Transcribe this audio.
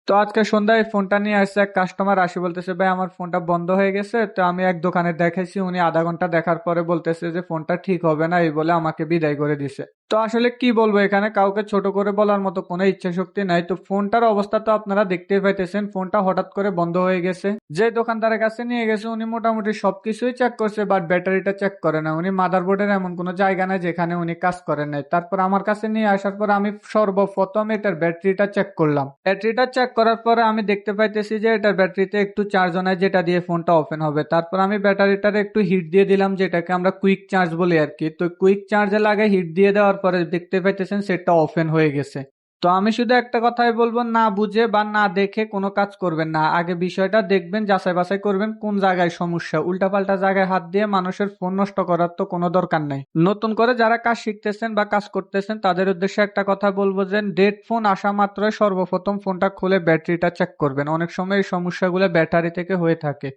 তো আজকে সন্ধ্যায় ফোনটা নিয়ে আসছে এক কাস্টমার, আসি বলতেছে ভাই আমার ফোনটা বন্ধ হয়ে গেছে। তো আমি এক দোকানে দেখাইছি, উনি আধা ঘন্টা দেখার পরে বলতেছে যে ফোনটা ঠিক হবে না, এই বলে আমাকে বিদায় করে দিছে। তো আসলে কি বলবো, এখানে কাউকে ছোট করে বলার মতো কোনো ইচ্ছা শক্তি নাই। তো ফোনটার অবস্থা তো আপনারা দেখতেই পাইতেছেন, ফোনটা হঠাৎ করে বন্ধ হয়ে গেছে। যে দোকানদারের কাছে নিয়ে গেছে উনি মোটামুটি সবকিছুই চেক করছে, বাট ব্যাটারিটা চেক করে না। উনি মাদারবোর্ডের এমন কোনো জায়গা নাই যেখানে উনি কাজ করেন নাই। তারপর আমার কাছে নিয়ে আসার পর আমি সর্বপ্রথম এটার ব্যাটারিটা চেক করলাম। ব্যাটারিটা চেক করার পরে আমি দেখতে পাইতেছি যে এটার ব্যাটারিতে একটু চার্জ নাই, যেটা দিয়ে ফোনটা ওপেন হবে। তারপর আমি ব্যাটারিটার একটু হিট দিয়ে দিলাম, যেটাকে আমরা কুইক চার্জ বলি আর কি। তো কুইক চার্জে লাগে হিট দিয়ে দেওয়ার পরে দেখতে পাইতেছেন সেটটা ওপেন হয়ে গেছে। তো আমি শুধু একটা কথাই বলবো, না বুঝে বা না দেখে কোনো কাজ করবেন না। আগে বিষয়টা দেখবেন, যাচাই বাছাই করবেন কোন জায়গায় সমস্যা। উল্টাপাল্টা জায়গায় হাত দিয়ে মানুষের ফোন নষ্ট করার তো কোনো দরকার নাই। নতুন করে যারা কাজ শিখতেছেন বা কাজ করতেছেন তাদের উদ্দেশ্যে একটা কথা বলবো যে ডেড ফোন আসা মাত্রই সর্বপ্রথম ফোনটা খুলে ব্যাটারিটা চেক করবেন। অনেক সময় এই সমস্যাগুলো ব্যাটারি থেকে হয়ে থাকে।